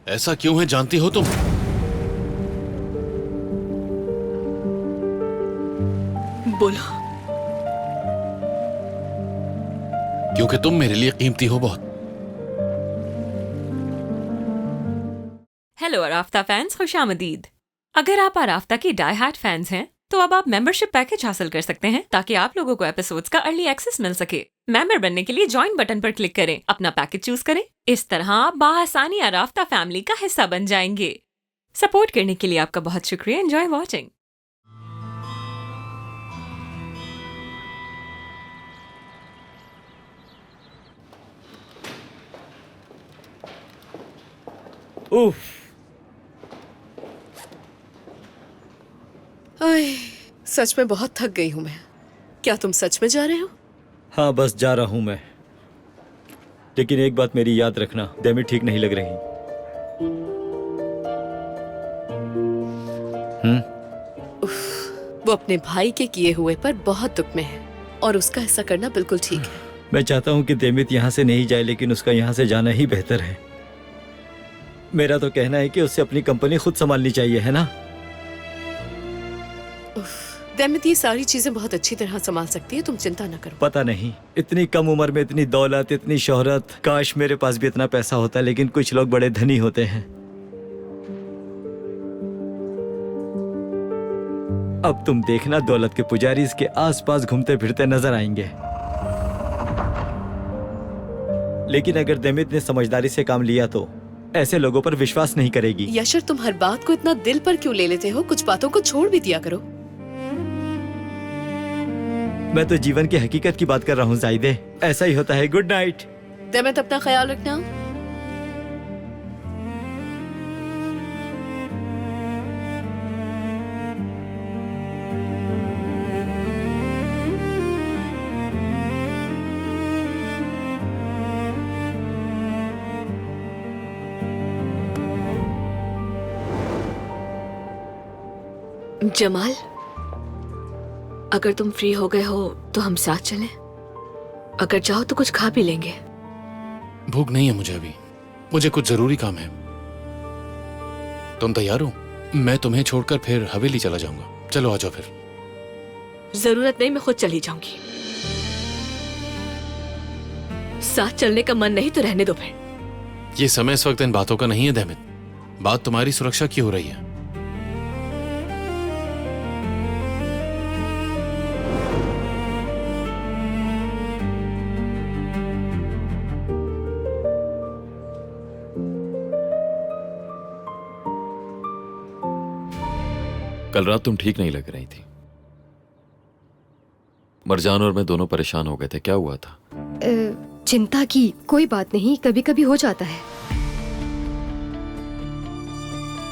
ऐसा क्यों है जानती हो तुम? बोलो। क्योंकि तुम मेरे लिए कीमती हो बहुत। हेलो अराफ्ता फैंस, खुशामदीद। अगर आप अराफ्ता की डाई हार्ड फैंस हैं तो अब आप मेंबरशिप पैकेज हासिल कर सकते हैं ताकि आप लोगों को एपिसोड्स का अर्ली एक्सेस मिल सके। मेंबर बनने के लिए ज्वाइन बटन पर क्लिक करें, अपना पैकेज चूज करें। इस तरह आप बाआसानी अराफ्ता फैमिली का हिस्सा बन जाएंगे। सपोर्ट करने के लिए आपका बहुत शुक्रिया। Enjoy watching. उफ, आय, सच में बहुत थक गई हूँ मैं। क्या तुम सच में जा रहे हो? हाँ बस जा रहा हूँ मैं। लेकिन एक बात मेरी याद रखना, डेमी ठीक नहीं लग रही। वो अपने भाई के किए हुए पर बहुत दुख में है और उसका ऐसा करना बिल्कुल ठीक है। मैं चाहता हूँ कि देमित यहाँ से नहीं जाए, लेकिन उसका यहाँ से जाना ही बेहतर है। मेरा तो कहना है कि उसे अपनी कंपनी खुद संभालनी चाहिए, है ना? देमित ये सारी चीजें बहुत अच्छी तरह संभाल सकती है, तुम चिंता न करो। पता नहीं, इतनी कम उम्र में इतनी दौलत, इतनी शोहरत। काश मेरे पास भी इतना पैसा होता, लेकिन कुछ लोग बड़े धनी होते हैं। अब तुम देखना, दौलत के पुजारी इसके आसपास घूमते फिरते नजर आएंगे। लेकिन अगर देमित ने समझदारी से काम लिया तो ऐसे लोगों पर विश्वास नहीं करेगी। यशर, तुम हर बात को इतना दिल पर क्यों ले लेते हो? कुछ बातों को छोड़ भी दिया करो। मैं तो जीवन की हकीकत की बात कर रहा हूँ जाहिदे। ऐसा ही होता है। Good night. देमित, अपना ख्याल रखना। जमाल, अगर तुम फ्री हो गए हो तो हम साथ चलें। अगर चाहो तो कुछ खा भी लेंगे। भूख नहीं है मुझे अभी, मुझे कुछ जरूरी काम है। तुम तैयार हो? मैं तुम्हें छोड़कर फिर हवेली चला जाऊंगा। चलो आ जाओ फिर। जरूरत नहीं, मैं खुद चली जाऊंगी। साथ चलने का मन नहीं तो रहने दो फिर। ये समय इस वक्त इन बातों का नहीं है देमित। बात तुम्हारी सुरक्षा की हो रही है। कल रात तुम ठीक नहीं लग रही थी। मरजान और मैं दोनों परेशान हो गए थे। क्या हुआ था? चिंता की कोई बात नहीं, कभी कभी हो जाता है।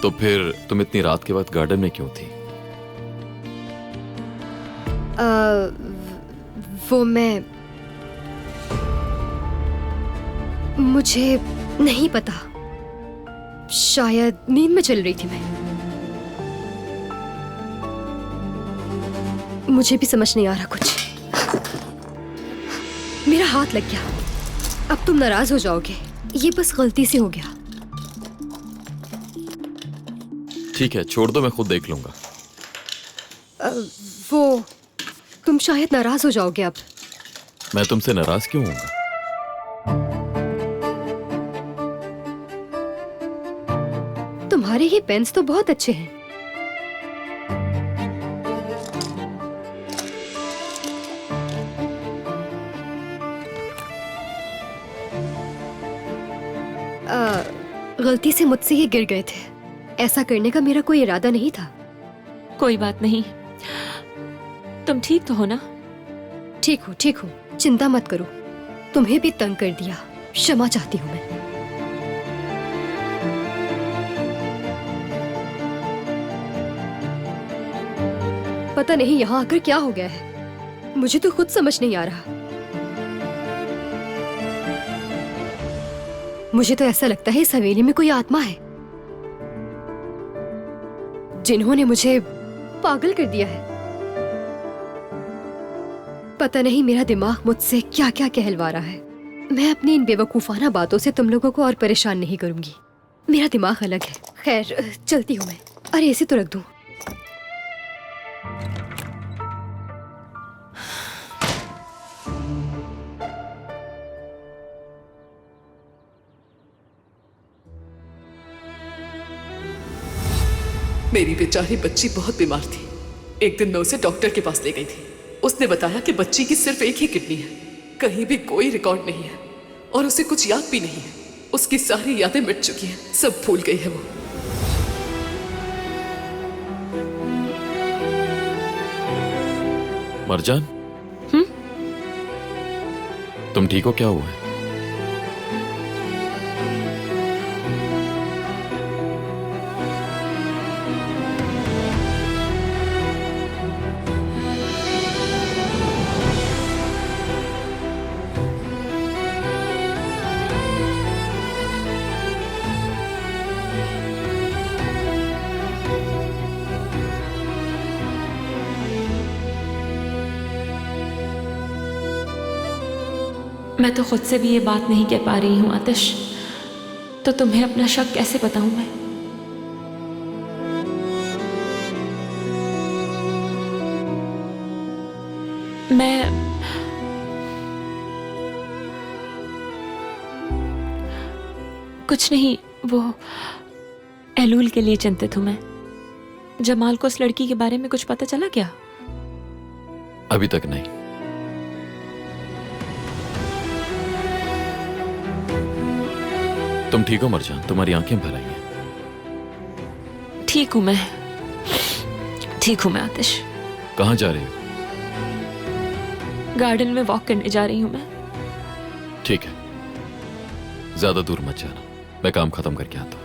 तो फिर तुम इतनी रात के वक्त गार्डन में क्यों थी? वो मुझे नहीं पता, शायद नींद में चल रही थी मैं। मुझे भी समझ नहीं आ रहा कुछ। मेरा हाथ लग गया। अब तुम नाराज हो जाओगे, ये बस गलती से हो गया। ठीक है, छोड़ दो, मैं खुद देख लूंगा। वो तुम शायद नाराज हो जाओगे अब। मैं तुमसे नाराज क्यों होऊंगा? तुम्हारे ही पेन्स तो बहुत अच्छे हैं। गलती से मुझसे ही गिर गए थे। ऐसा करने का मेरा कोई इरादा नहीं था। कोई बात नहीं, तुम ठीक तो हो ना? ठीक हूँ, चिंता मत करो। तुम्हें भी तंग कर दिया, क्षमा चाहती हूँ मैं। पता नहीं यहाँ आकर क्या हो गया है, मुझे तो खुद समझ नहीं आ रहा। मुझे तो ऐसा लगता है इस हवेली में कोई आत्मा है जिन्होंने मुझे पागल कर दिया है। पता नहीं मेरा दिमाग मुझसे क्या क्या कहलवा रहा है। मैं अपनी इन बेवकूफाना बातों से तुम लोगों को और परेशान नहीं करूंगी। मेरा दिमाग अलग है। खैर चलती हूँ मैं। अरे ऐसे तो रख दूँ। मेरी बेचारी बच्ची बहुत बीमार थी। एक दिन मैं उसे डॉक्टर के पास ले गई थी। उसने बताया कि बच्ची की सिर्फ एक ही किडनी है, कहीं भी कोई रिकॉर्ड नहीं है और उसे कुछ याद भी नहीं है। उसकी सारी यादें मिट चुकी हैं, सब भूल गई है वो। मरजान, तुम ठीक हो? क्या हुआ है? मैं तो खुद से भी ये बात नहीं कह पा रही हूँ आतिश, तो तुम्हें अपना शक कैसे बताऊं मैं? कुछ नहीं, वो एलूल के लिए चिंतित हूं मैं। जमाल को उस लड़की के बारे में कुछ पता चला क्या? अभी तक नहीं। तुम ठीक हो मरजान? तुम्हारी आंखें भर आई हैं। ठीक हूं मैं, ठीक हूं मैं आतिश। कहाँ जा रही हो? गार्डन में वॉक करने जा रही हूं मैं। ठीक है, ज्यादा दूर मत जाना, मैं काम खत्म करके आता हूँ।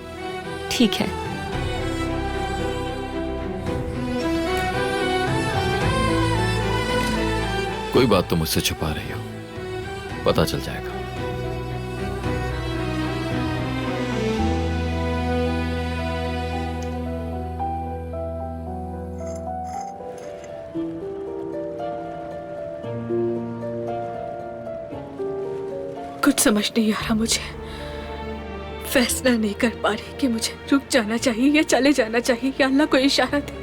ठीक है। कोई बात तो मुझसे छुपा रही हो, पता चल जाएगा। कुछ समझ नहीं आ रहा मुझे। फैसला नहीं कर पा रही कि मुझे रुक जाना चाहिए या चले जाना चाहिए, या अल्लाह को इशारा दे।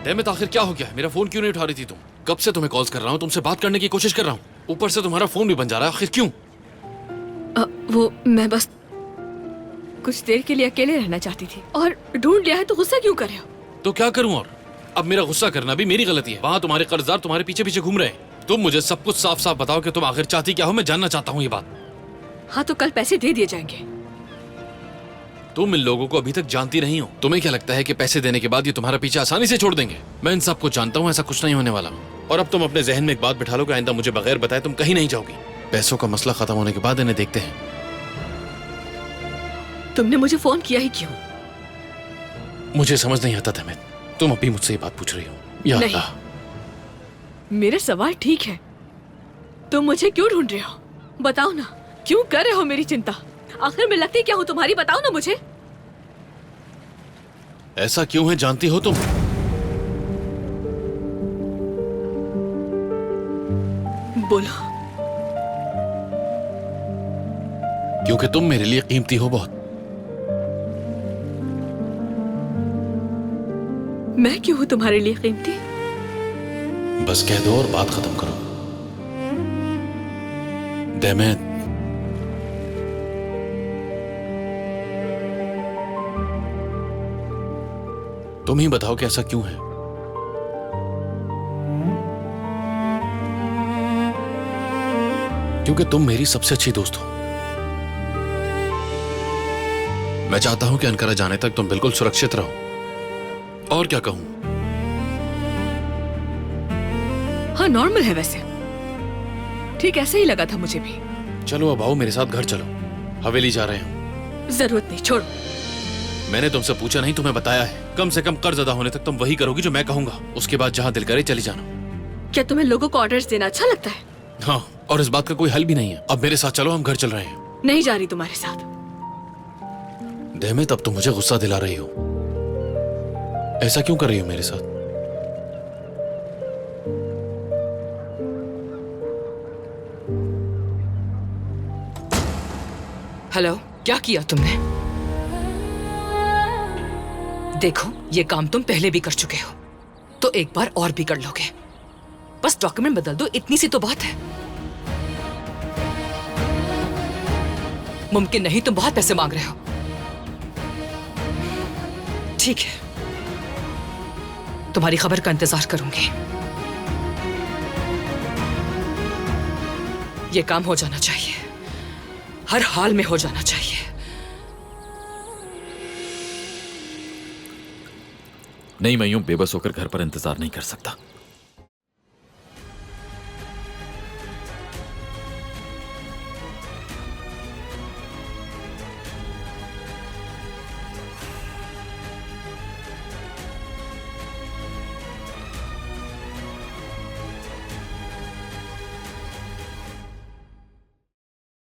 डेमिट, आखिर क्या हो गया है? मेरा फोन क्यों नहीं उठा रही थी तुम? कब से तुम्हें कॉल्स कर रहा हूँ, तुमसे बात करने की कोशिश कर रहा हूँ, ऊपर से तुम्हारा फोन भी बंद जा रहा है। आखिर क्यों? वो मैं बस कुछ देर के लिए अकेले रहना चाहती थी और ढूंढ लिया है, तो गुस्सा क्यों कर रहे हो? तो क्या करूं? और अब मेरा गुस्सा करना भी मेरी गलती है। वहां तुम्हारे कर्जदार तुम्हारे पीछे पीछे घूम रहे हैं। तुम मुझे सब कुछ साफ साफ बताओ कि तुम आखिर चाहती क्या हो, मैं जानना चाहता हूँ ये बात। हाँ तो कल पैसे दे दिए जाएंगे। तुम इन लोगों को अभी तक जानती नहीं हो। तुम्हें क्या लगता है कि पैसे देने के बाद ये तुम्हारा पीछे आसानी से छोड़ देंगे? मैं इन सबको जानता हूँ, ऐसा कुछ नहीं होने वाला। और अब तुम अपने जहन में एक बात बिठा लो कि आइंदा मुझे बगैर बताए तुम कहीं नहीं जाओगी। पैसों का मसला खत्म होने के बाद इन्हें देखते हैं। तुमने मुझे फोन किया ही क्यों? मुझे समझ नहीं आता था, तुम अभी मुझसे ये बात पूछ रही हो? या नहीं, अल्लाह। मेरे सवाल ठीक है, तुम मुझे क्यों ढूंढ रहे हो? बताओ ना, क्यों कर रहे हो मेरी चिंता? आखिर मैं लगती क्या हूँ तुम्हारी? बताओ ना मुझे। ऐसा क्यों है, जानती हो तुम? बोलो। क्योंकि तुम मेरे लिए कीमती हो बहुत। मैं क्यों हूं तुम्हारे लिए कीमती? बस कह दो और बात खत्म करो। डेमिट, तुम ही बताओ कि ऐसा क्यों है? क्योंकि तुम मेरी सबसे अच्छी दोस्त हो। मैं चाहता हूं कि अनकरा जाने तक तुम बिल्कुल सुरक्षित रहो। और क्या कहूं? हाँ, नॉर्मल है वैसे। ठीक ऐसे ही लगा था मुझे भी। चलो अब आओ मेरे साथ घर चलो, हवेली जा रहे हैं। जरूरत नहीं, छोड़ो। मैंने तुमसे पूछा नहीं, तुम्हें बताया है। कम से कम कर्ज अदा होने तक तुम वही करोगी जो मैं कहूंगा। उसके बाद जहां दिल करे चली जाना। क्या तुम्हें लोगों को ऑर्डर्स देना अच्छा लगता है? हाँ, और इस बात का कोई हल भी नहीं है। अब मेरे साथ चलो, हम घर चल रहे हैं। नहीं जा रही तुम्हारे साथ। डेमिट, अब तुम मुझे गुस्सा दिला रही हो। ऐसा क्यों कर रही हो मेरे साथ? हेलो, क्या किया तुमने? देखो, ये काम तुम पहले भी कर चुके हो, तो एक बार और भी कर लोगे। बस डॉक्यूमेंट बदल दो, इतनी सी तो बात है। मुमकिन नहीं, तुम बहुत पैसे मांग रहे हो। ठीक है, तुम्हारी खबर का इंतजार करूंगी। ये काम हो जाना चाहिए, हर हाल में हो जाना चाहिए। नहीं, मैं यूं बेबस होकर घर पर इंतजार नहीं कर सकता।